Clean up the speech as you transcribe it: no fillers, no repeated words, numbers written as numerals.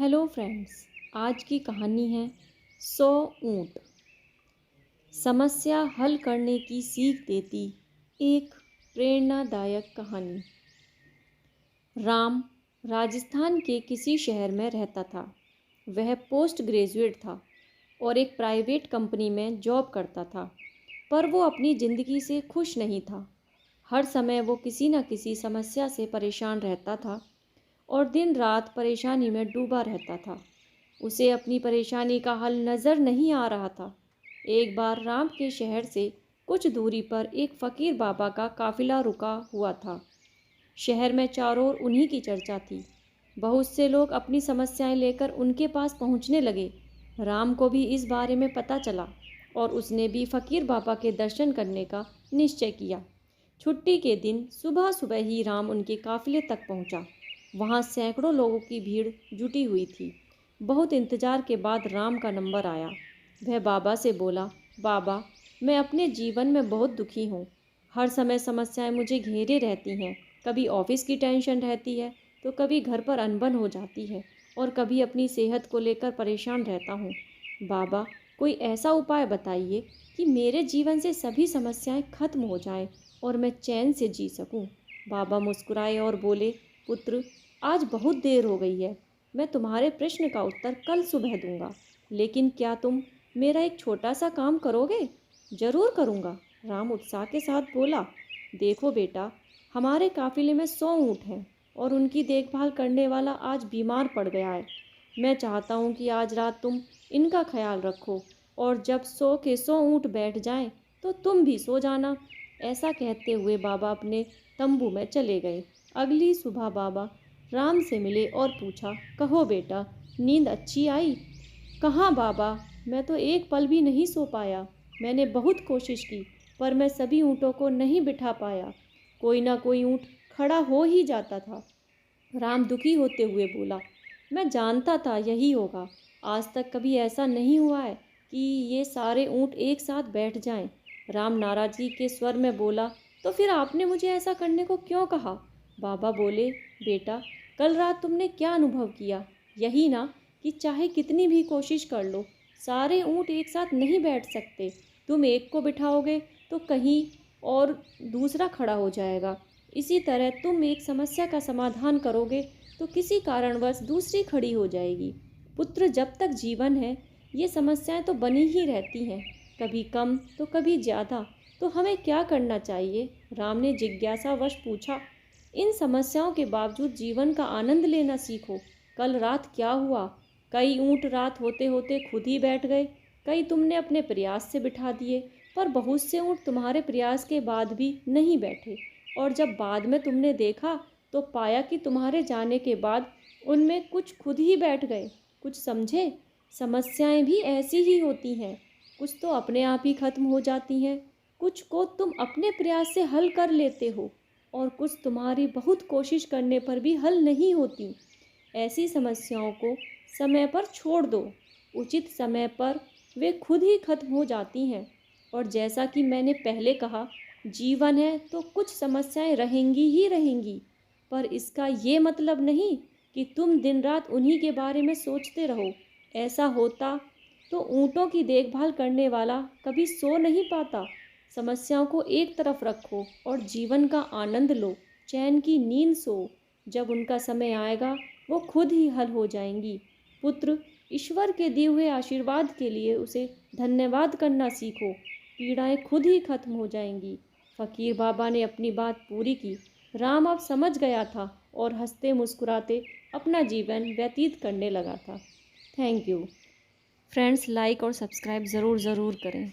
Hello friends. आज की कहानी है 100 ऊँट। समस्या हल करने की सीख देती एक प्रेरणादायक कहानी। राम राजस्थान के किसी शहर में रहता था। वह पोस्ट ग्रेजुएट था और एक प्राइवेट कंपनी में जॉब करता था, पर वो अपनी ज़िंदगी से खुश नहीं था। हर समय वो किसी न किसी समस्या से परेशान रहता था और दिन रात परेशानी में डूबा रहता था। उसे अपनी परेशानी का हल नज़र नहीं आ रहा था। एक बार राम के शहर से कुछ दूरी पर एक फ़कीर बाबा का काफ़िला रुका हुआ था। शहर में चारों ओर उन्हीं की चर्चा थी। बहुत से लोग अपनी समस्याएं लेकर उनके पास पहुंचने लगे। राम को भी इस बारे में पता चला और उसने भी फ़कीर बाबा के दर्शन करने का निश्चय किया। छुट्टी के दिन सुबह सुबह ही राम उनके काफ़िले तक पहुंचा। वहां सैकड़ों लोगों की भीड़ जुटी हुई थी। बहुत इंतज़ार के बाद राम का नंबर आया। वह बाबा से बोला, बाबा, मैं अपने जीवन में बहुत दुखी हूँ। हर समय समस्याएं मुझे घेरे रहती हैं। कभी ऑफिस की टेंशन रहती है, तो कभी घर पर अनबन हो जाती है और कभी अपनी सेहत को लेकर परेशान रहता हूँ। बाबा, कोई ऐसा उपाय बताइए कि मेरे जीवन से सभी समस्याएं खत्म हो जाएं और मैं चैन से जी सकूं। बाबा मुस्कुराए और बोले, पुत्र, आज बहुत देर हो गई है। मैं तुम्हारे प्रश्न का उत्तर कल सुबह दूंगा, लेकिन क्या तुम मेरा एक छोटा सा काम करोगे? जरूर करूंगा, राम उत्साह के साथ बोला। देखो बेटा, हमारे काफिले में 100 ऊँट हैं और उनकी देखभाल करने वाला आज बीमार पड़ गया है। मैं चाहता हूँ कि आज रात तुम इनका ख्याल रखो और जब 100 के 100 ऊँट बैठ जाएं, तो तुम भी सो जाना। ऐसा कहते हुए बाबा अपने तंबू में चले गए। अगली सुबह बाबा राम से मिले और पूछा, कहो बेटा, नींद अच्छी आई? कहाँ बाबा, मैं तो एक पल भी नहीं सो पाया। मैंने बहुत कोशिश की, पर मैं सभी ऊँटों को नहीं बिठा पाया। कोई ना कोई ऊँट खड़ा हो ही जाता था। राम दुखी होते हुए बोला, मैं जानता था यही होगा। आज तक कभी ऐसा नहीं हुआ है कि ये सारे ऊँट एक साथ बैठ जाएं। राम नाराजगी के स्वर में बोला, तो फिर आपने मुझे ऐसा करने को क्यों कहा? बाबा बोले, बेटा, कल रात तुमने क्या अनुभव किया? यही ना कि चाहे कितनी भी कोशिश कर लो, सारे ऊँट एक साथ नहीं बैठ सकते। तुम एक को बिठाओगे तो कहीं और दूसरा खड़ा हो जाएगा। इसी तरह तुम एक समस्या का समाधान करोगे तो किसी कारणवश दूसरी खड़ी हो जाएगी। पुत्र, जब तक जीवन है ये समस्याएं तो बनी ही रहती हैं, कभी कम तो कभी ज़्यादा। तो हमें क्या करना चाहिए? राम ने जिज्ञासावश पूछा। इन समस्याओं के बावजूद जीवन का आनंद लेना सीखो। कल रात क्या हुआ? कई ऊँट रात होते होते खुद ही बैठ गए। कई तुमने अपने प्रयास से बिठा दिए, पर बहुत से ऊँट तुम्हारे प्रयास के बाद भी नहीं बैठे। और जब बाद में तुमने देखा तो पाया कि तुम्हारे जाने के बाद उनमें कुछ खुद ही बैठ गए। कुछ समझे? समस्याएं भी ऐसी ही होती हैं। कुछ तो अपने आप ही खत्म हो जाती हैं, कुछ को तुम अपने प्रयास से हल कर लेते हो और कुछ तुम्हारी बहुत कोशिश करने पर भी हल नहीं होती। ऐसी समस्याओं को समय पर छोड़ दो। उचित समय पर वे खुद ही खत्म हो जाती हैं। और जैसा कि मैंने पहले कहा, जीवन है तो कुछ समस्याएं रहेंगी ही रहेंगी, पर इसका ये मतलब नहीं कि तुम दिन रात उन्हीं के बारे में सोचते रहो। ऐसा होता तो ऊँटों की देखभाल करने वाला कभी सो नहीं पाता। समस्याओं को एक तरफ रखो और जीवन का आनंद लो, चैन की नींद सो। जब उनका समय आएगा वो खुद ही हल हो जाएंगी। पुत्र, ईश्वर के दिए हुए आशीर्वाद के लिए उसे धन्यवाद करना सीखो। पीड़ाएं खुद ही खत्म हो जाएंगी। फ़कीर बाबा ने अपनी बात पूरी की। राम अब समझ गया था और हंसते मुस्कुराते अपना जीवन व्यतीत करने लगा था। Thank you friends. लाइक और सब्सक्राइब ज़रूर करें।